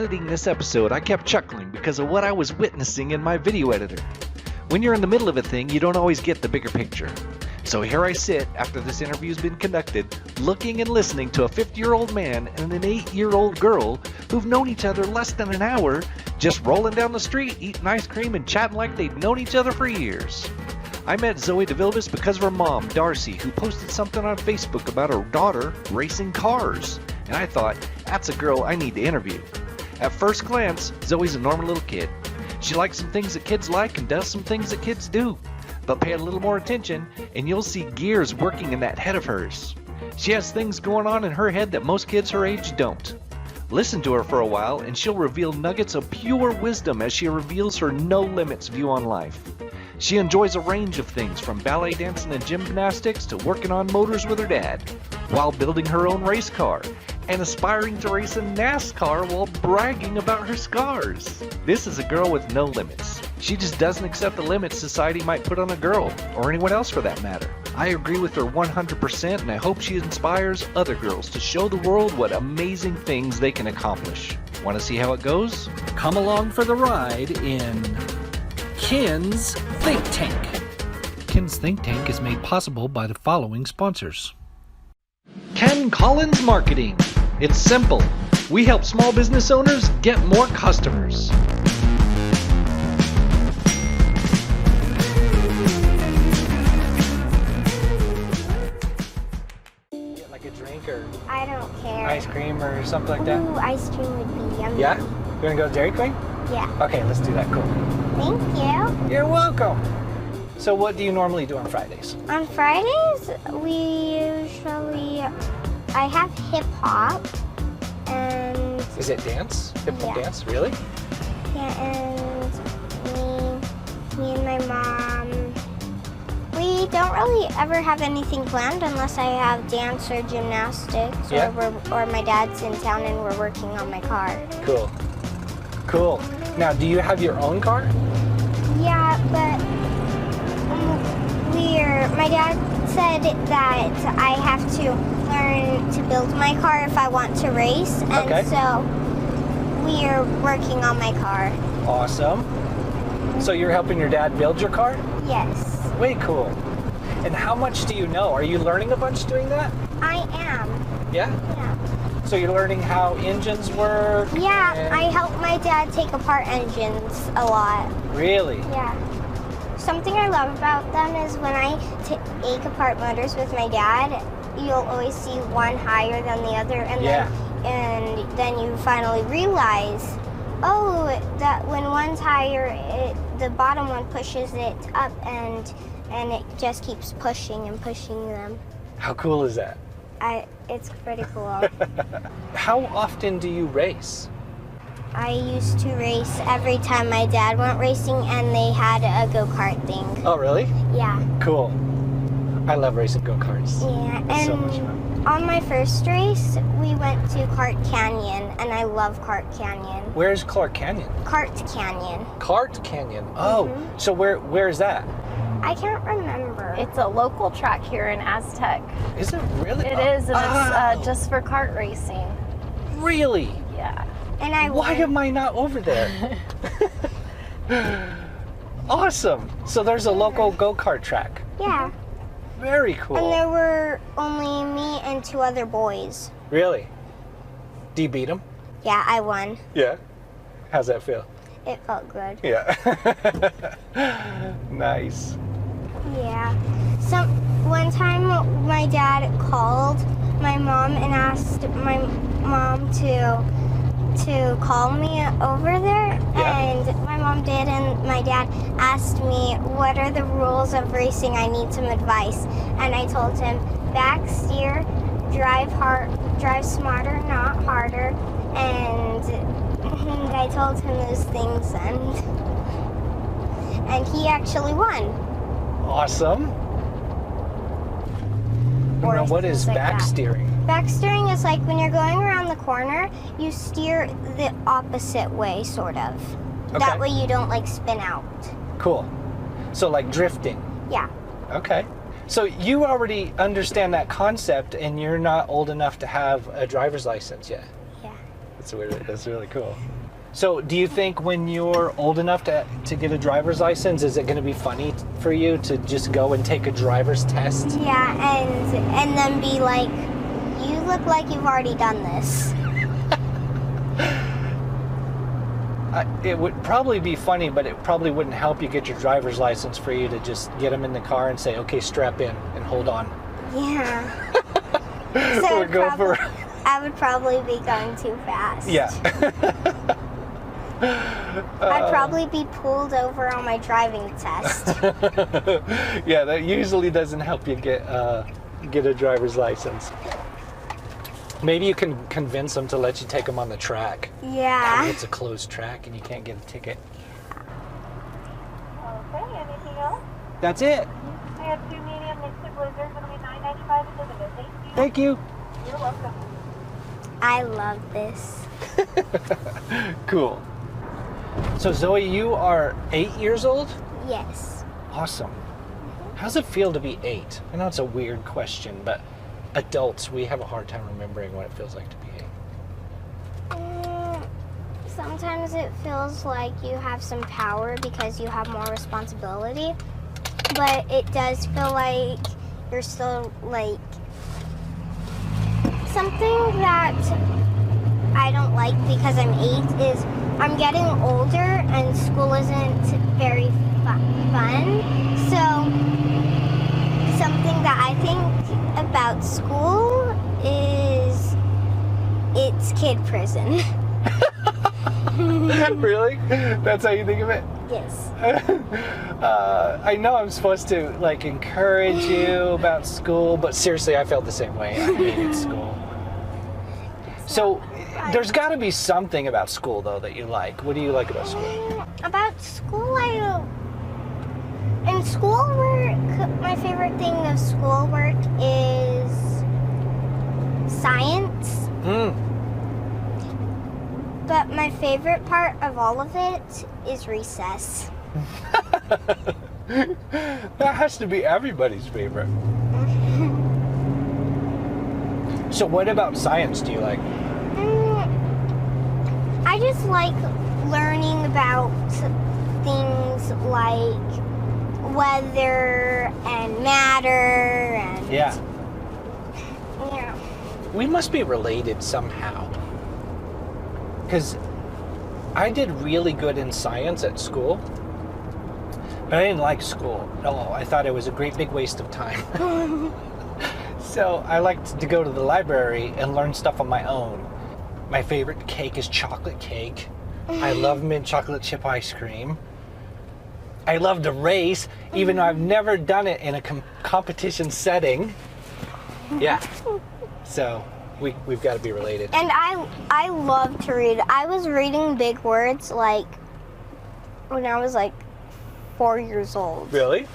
editing this episode, I kept chuckling because of what I was witnessing in my video editor. When you're in the middle of a thing, you don't always get the bigger picture. So here I sit, after this interview's been conducted, looking and listening to a 50-year-old man and an 8-year-old girl who've known each other less than an hour, just rolling down the street, eating ice cream and chatting like they've known each other for years. I met Zoe DeVilbiss because of her mom, Darcy, who posted something on Facebook about her daughter racing cars. And I thought, that's a girl I need to interview. At first glance, Zoe's a normal little kid. She likes some things that kids like and does some things that kids do. But pay a little more attention and you'll see gears working in that head of hers. She has things going on in her head that most kids her age don't. Listen to her for a while and she'll reveal nuggets of pure wisdom as she reveals her no limits view on life. She enjoys a range of things from ballet dancing and gymnastics to working on motors with her dad, while building her own race car, and aspiring to race a NASCAR while bragging about her scars. This is a girl with no limits. She just doesn't accept the limits society might put on a girl, or anyone else for that matter. I agree with her 100% and I hope she inspires other girls to show the world what amazing things they can accomplish. Want to see how it goes? Come along for the ride in Ken's Think Tank. Ken's Think Tank is made possible by the following sponsors. Ken Collins Marketing. It's simple. We help small business owners get more customers. Get like a drink or I don't care. ice cream or something like that? Ooh, ice cream would be yummy. Yeah? You want to go to Dairy Queen? Yeah. Okay, let's do that. Cool. Thank you. You're welcome. So what do you normally do on Fridays? On Fridays, I have hip hop and Is it dance? Hip hop Yeah. dance? Really? yeah, and me and my mom. We don't really ever have anything planned unless I have dance or gymnastics Yeah. or my dad's in town and we're working on my car. Cool. Cool. Now, do you have your own car? Yeah, but my dad said that I have to learn to build my car if I want to race, and Okay. so we are working on my car. Awesome. So you're helping your dad build your car? Yes, Way cool. And how much do you know? Are you learning a bunch doing that? I am. Yeah? Yeah. So you're learning how engines work? Yeah, and- I help my dad take apart engines a lot. Really? Yeah. Something I love about them is when I take apart motors with my dad, you'll always see one higher than the other, and then you finally realize, oh, that when one's higher, the bottom one pushes it up, and it just keeps pushing and pushing them. How cool is that? It's pretty cool. How often do you race? I used to race every time my dad went racing, and they had a go-kart thing. Oh, really? Yeah. Cool. I love racing go-karts. Yeah, It's so much and fun. on my first race, we went to Cart Canyon, and I love Cart Canyon. Where's Clark Canyon? Cart Canyon. Cart Canyon. Oh, so where is that? I can't remember. It's a local track here in Aztec. Is it really? It is, and Oh, it's just for kart racing. really? Yeah. And I Why won. am I not over there? Awesome. So there's a local go-kart track. Yeah. Very cool. And there were only me and 2 other boys. Really? Do you beat them? Yeah, I won. Yeah. How's that feel? It felt good. Yeah. Nice. Yeah. One time my dad called my mom and asked my mom to call me over there, Yeah. and my mom did, and my dad asked me what are the rules of racing. I need some advice, and I told him back steer, drive smarter, not harder, and I told him those things, and he actually won. Awesome. Now, what is things like back that. steering? Backsteering is like when you're going around the corner, you steer the opposite way, sort of. Okay. That way you don't like spin out. Cool. So like drifting. Yeah. Okay. So you already understand that concept, and you're not old enough to have a driver's license yet. Yeah. That's really cool. So do you think when you're old enough to get a driver's license, is it going to be funny for you to just go and take a driver's test? Yeah, and then be like, you look like you've already done this. It would probably be funny, but it probably wouldn't help you get your driver's license for you to just get them in the car and say, okay, strap in and hold on. Yeah. Or go for... I would probably be going too fast. Yeah. I'd probably be pulled over on my driving test. Yeah, that usually doesn't help you get a driver's license. Maybe you can convince them to let you take them on the track. Yeah. It's a closed track and you can't get a ticket. Okay, anything else? That's it. I have 2 medium mixed blizzards. It'll be $9.95 a dividend. Thank you. Thank you. You're welcome. I love this. Cool. So Zoe, you are 8 years old? Yes. Awesome. How's it feel to be 8? I know it's a weird question, but adults, we have a hard time remembering what it feels like to be 8. Sometimes it feels like you have some power because you have more responsibility, but it does feel like you're still like something that I don't like because I'm 8 is I'm getting older and school isn't very fun. So something that I think about school is it's kid prison. Really? That's how you think of it? Yes. I know I'm supposed to like encourage you about school, but seriously, I felt the same way. I hated school. So there's got to be something about school though that you like. What do you like about school? About school, in schoolwork, my favorite thing of schoolwork is science. But my favorite part of all of it is recess. That has to be everybody's favorite. So what about science do you like? I just like learning about things like weather and matter and Yeah. yeah. We must be related somehow. Because I did really good in science at school, but I didn't like school at all. I thought it was a great big waste of time. So I liked to go to the library and learn stuff on my own. My favorite cake is chocolate cake. I love mint chocolate chip ice cream. I love to race, even though I've never done it in a competition setting. Yeah. So we've got to be related. And I love to read. I was reading big words like when I was like 4 years old. Really?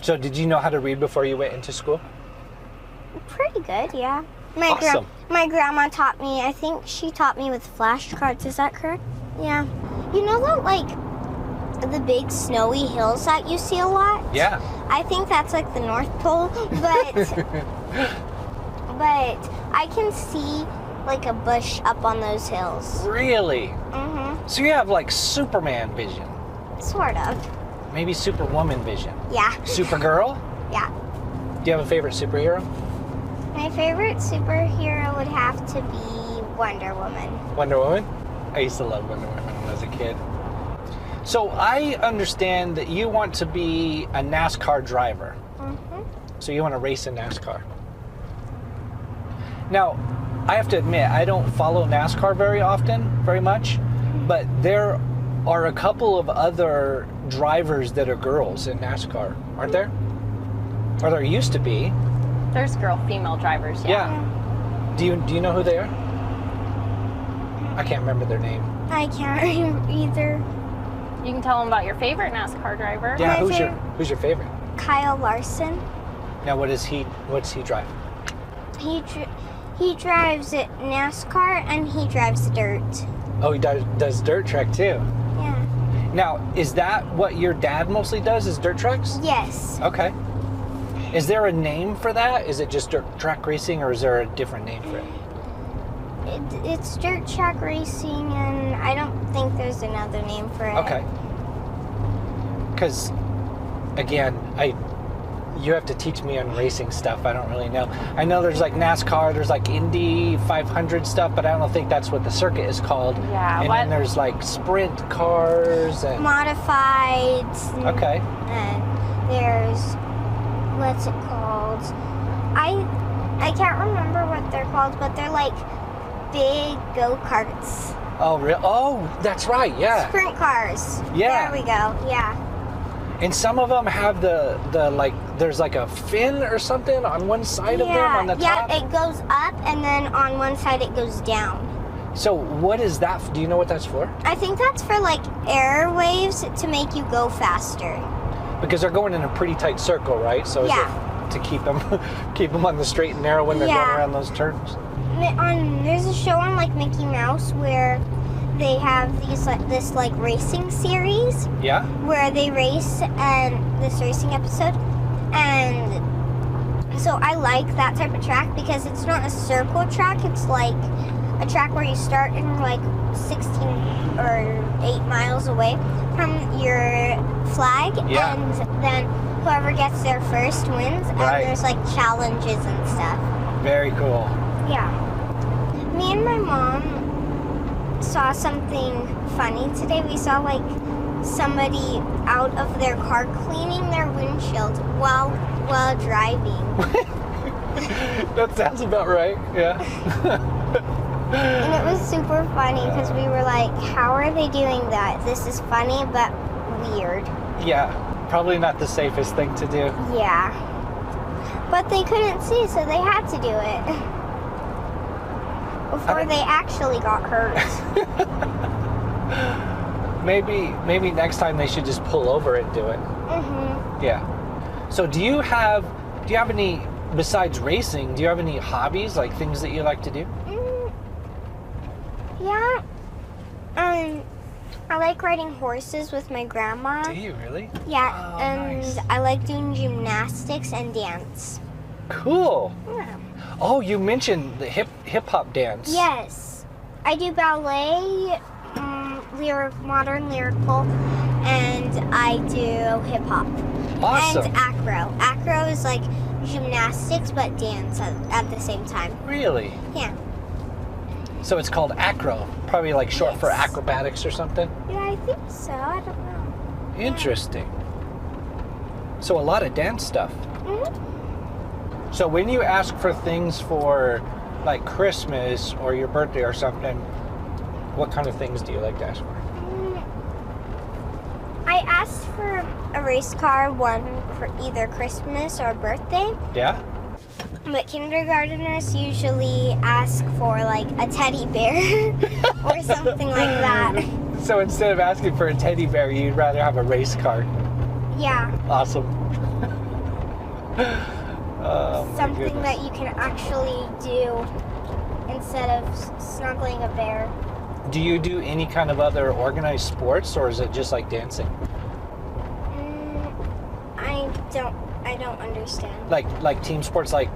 So did you know how to read before you went into school? Pretty good, yeah. Awesome. My grandma taught me. I think she taught me with flashcards. Is that correct? Yeah. You know that like the big snowy hills that you see a lot? Yeah. I think that's like the North Pole, but but I can see like a bush up on those hills. Really? Mhm. So you have like Superman vision, Sort of. maybe Superwoman vision. Yeah. Supergirl? Yeah. Do you have a favorite superhero? My favorite superhero would have to be Wonder Woman. Wonder Woman? I used to love Wonder Woman when I was a kid. So I understand that you want to be a NASCAR driver. Mhm. So you want to race in NASCAR. Now, I have to admit, I don't follow NASCAR very much, but there are a couple of other drivers that are girls in NASCAR, aren't there? Or there used to be. There's female drivers, yeah. Do you know who they are? I can't remember their name. I can't remember either. You can tell them about your favorite NASCAR driver. Yeah, My who's your favorite? Kyle Larson. Now what's he drive? He drives at NASCAR and he drives dirt. Oh, he does dirt track too. Yeah. Now, is that what your dad mostly does, is dirt tracks? Yes. Okay. Is there a name for that? Is it just dirt track racing or is there a different name for it? It's dirt track racing, and I don't think there's another name for it. Okay. Because, again, you have to teach me on racing stuff. I don't really know. I know there's like NASCAR, there's like Indy 500 stuff, but I don't think that's what the circuit is called. Yeah. And then there's like sprint cars and Modifieds. okay. And there's, what's it called? I can't remember what they're called, but they're like big go-karts. Oh, real? Oh, that's right. Yeah. Sprint cars. Yeah. There we go. Yeah. And some of them have the like, there's like a fin or something on one side of them on the top. Yeah, it goes up, and then on one side it goes down. So what is that? Do you know what that's for? I think that's for like airwaves to make you go faster. Because they're going in a pretty tight circle, right? So is it to keep them on the straight and narrow when they're going around those turns? There's a show on like Mickey Mouse where they have this like racing series. Yeah. Where they race, and this racing episode, and so I like that type of track because it's not a circle track. It's like a track where you start in like 16 or 8 miles away from your flag, and then whoever gets there first wins. And there's like challenges and stuff. Very cool. Yeah. Me and my mom saw something funny today. We saw like somebody out of their car cleaning their windshield while driving. That sounds about right. Yeah. And it was super funny because we were like, how are they doing that? This is funny but weird. Yeah. Probably not the safest thing to do. Yeah. But they couldn't see, so they had to do it. Before they actually got hurt. Maybe next time they should just pull over and do it. Mhm. Yeah. So do you have any, besides racing, do you have any hobbies, like things that you like to do? Yeah. I like riding horses with my grandma. Do you really? Yeah, Oh, and nice. I like doing gymnastics and dance. Cool. Yeah. Oh, you mentioned the hip hop dance. Yes. I do ballet, modern lyrical, and I do hip hop. Awesome. And acro. Acro is like gymnastics but dance at the same time. Really? Yeah. So it's called acro, probably like short for Yes. acrobatics or something? Yeah, I think so. I don't know. Interesting. So a lot of dance stuff. Mhm. So when you ask for things for like Christmas or your birthday or something, what kind of things do you like to ask for? I asked for a race car, one for either Christmas or birthday. Yeah? But kindergarteners usually ask for like a teddy bear or something like that. So instead of asking for a teddy bear, you'd rather have a race car. Yeah, Awesome. Oh, my something goodness. that you can actually do instead of snuggling a bear. Do you do any kind of other organized sports, or is it just like dancing? I don't understand. Like team sports, like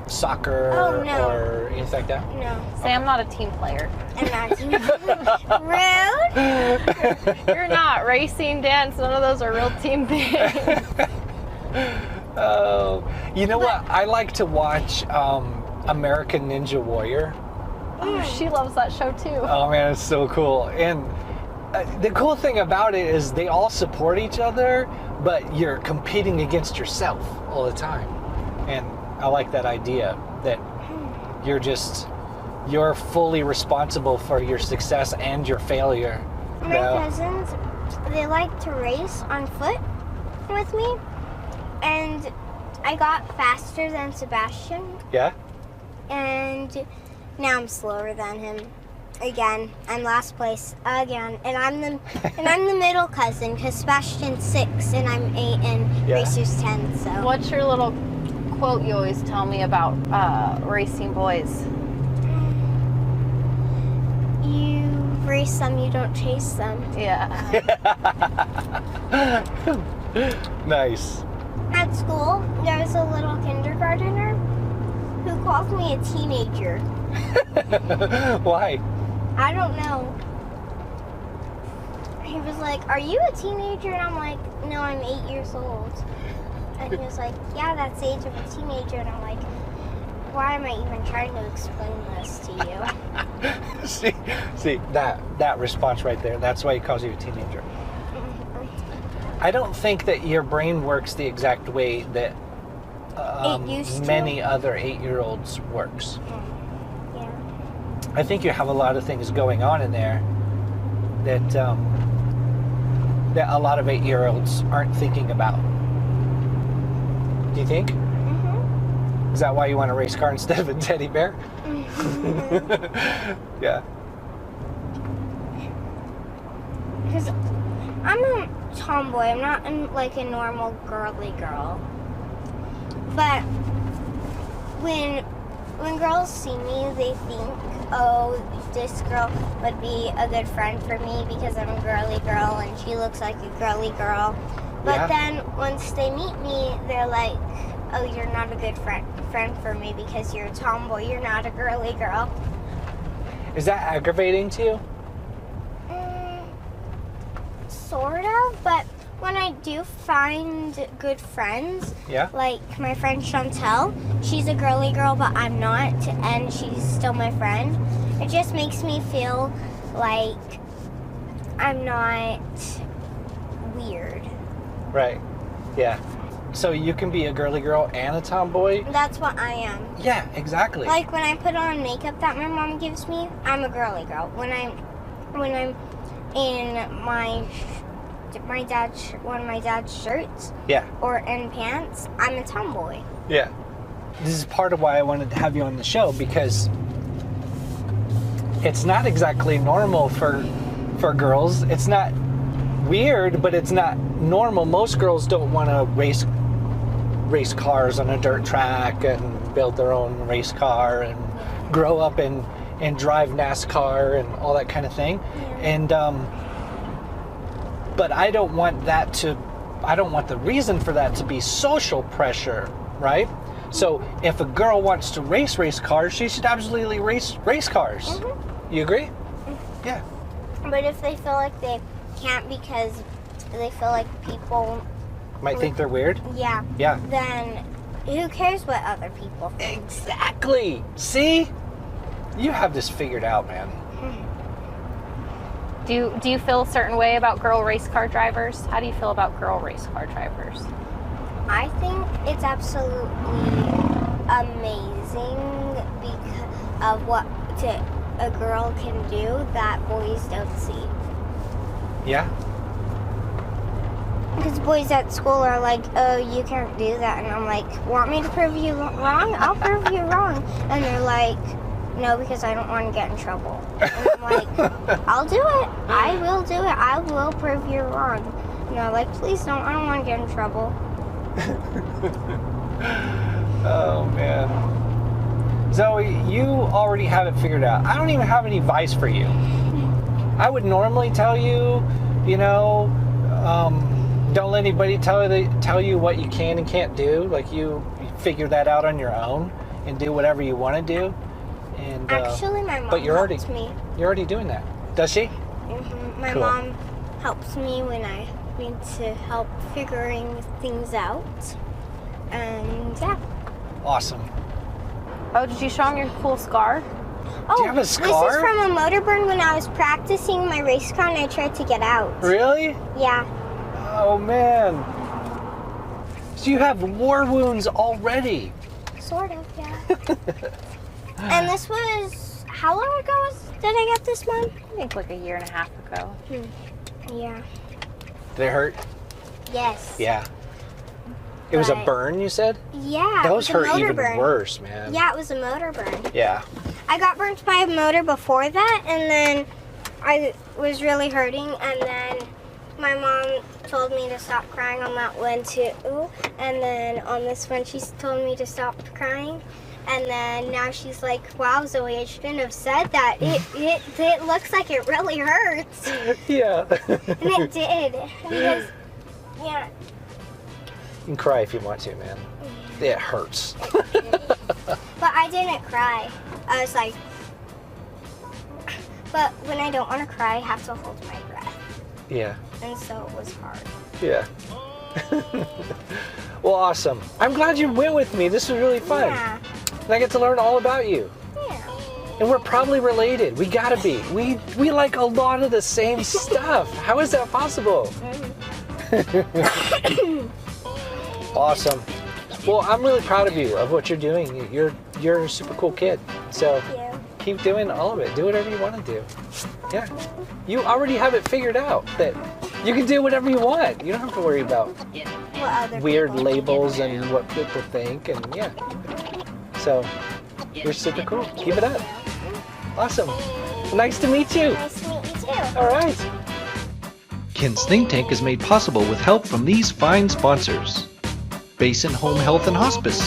soccer Oh, no. or anything like that? No, Say I'm not a team player. I'm not. Rude. You're not. Racing, dance, none of those are real team things. Oh, you know what? I like to watch American Ninja Warrior. Oh, she loves that show too. Oh man, it's so cool. And the cool thing about it is they all support each other, but you're competing against yourself all the time. And I like that idea that you're fully responsible for your success and your failure. My cousins, they like to race on foot with me, and I got faster than Sebastian, Yeah? and now I'm slower than him. Again, I'm last place again, and I'm the middle cousin because Sebastian's 6 and I'm 8 and Yeah. Racer's 10. So What's your little quote you always tell me about racing boys? you race them, you don't chase them. Yeah. Nice. At school, there was a little kindergartner who called me a teenager. Why? I don't know. He was like, "Are you a teenager?" And I'm like, "No, I'm 8 years old." And he was like, "Yeah, that's the age of a teenager." And I'm like, "Why am I even trying to explain this to you?" see that response right there. That's why he calls you a teenager. I don't think that your brain works the exact way that It used to. many other 8-year-olds works. Yeah. I think you have a lot of things going on in there that that a lot of 8-year-olds aren't thinking about. Do you think? Mhm. Is that why you want a race car instead of a teddy bear? Yeah. Because I'm a tomboy. I'm not like a normal girly girl. But when girls see me, they think, "Oh, this girl would be a good friend for me because I'm a girly girl and she looks like a girly girl." But Yeah. then once they meet me, they're like, "Oh, you're not a good friend for me because you're a tomboy. You're not a girly girl." Is that aggravating to you? Sort of, but when I do find good friends, Yeah. like my friend Chantel, she's a girly girl, but I'm not, and she's still my friend. It just makes me feel like I'm not weird. Right. Yeah. So you can be a girly girl and a tomboy? That's what I am. Yeah, exactly. Like when I put on makeup that my mom gives me, I'm a girly girl. When I'm in one of my dad's shirts Yeah. or in pants, I'm a tomboy. Yeah. This is part of why I wanted to have you on the show, because it's not exactly normal for girls. It's not weird, but it's not normal. Most girls don't want to race cars on a dirt track and build their own race car and grow up and drive NASCAR and all that kind of thing. Yeah. And but I don't want the reason for that to be social pressure, right? So if a girl wants to race cars, she should absolutely race cars. Mm-hmm. You agree? Yeah. But if they feel like they can't because they feel like people, Might think they're weird. yeah, Yeah. then who cares what other people think? Exactly. See? You have this figured out, man. Do you feel a certain way about girl race car drivers? How do you feel about girl race car drivers? I think it's absolutely amazing because of what a girl can do that boys don't see. Yeah. Because boys at school are like, "Oh, you can't do that," and I'm like, "Want me to prove you wrong? I'll prove you wrong." And they're like, "No, because I don't want to get in trouble." And I'm like, "I'll do it. I will do it. I will prove you wrong." And they're like, "Please don't. I don't want to get in trouble." Oh, man. Zoe, you already have it figured out. I don't even have any advice for you. I would normally tell you, don't let anybody tell you what you can and can't do. Like, you figure that out on your own and do whatever you want to do. And Actually, my mom but you're helps me. You're already doing that. Does she? Mm-hmm. My Cool. mom helps me when I need to help figuring things out. And yeah. Awesome. Oh, did you show him your cool scar? Oh, you have a this scar? is from a motor burn when I was practicing my race car and I tried to get out. Really? Yeah. Oh, man. So you have war wounds already. Sort of, yeah. And this was, how long ago did I get this one? I think like a year and a half ago. Yeah. Did it hurt? Yes. Yeah. It was a But- burn, you said? Yeah. it Those was a hurt motor even burn. worse, man. Yeah, it was a motor burn. Yeah. I got burnt by a motor before that, and then I was really hurting, and then my mom told me to stop crying on that one too, and then on this one she told me to stop crying, and then now she's like, "Wow, Zoe, I shouldn't have said that. It looks like it really hurts," Yeah. and it did. Because, yeah. You can cry if you want to, man. It hurts. But I didn't cry. I was like, but when I don't want to cry, I have to hold my breath. Yeah. And so it was hard. Yeah. Well, awesome. I'm glad you went with me. This was really fun. Yeah. And I get to learn all about you. Yeah. And we're probably related. We gotta be. We like a lot of the same stuff. How is that possible? Awesome. Well, I'm really proud of you, of what you're doing. You're a super cool kid. So Thank you. keep doing all of it. Do whatever you want to do. Yeah. You already have it figured out that you can do whatever you want. You don't have to worry about What other weird people? labels and what people think, and yeah. So you're super cool. Keep it up. Awesome. Nice to meet you. Nice to meet you too. All right. Ken's Think Tank is made possible with help from these fine sponsors: Basin Home Health and Hospice,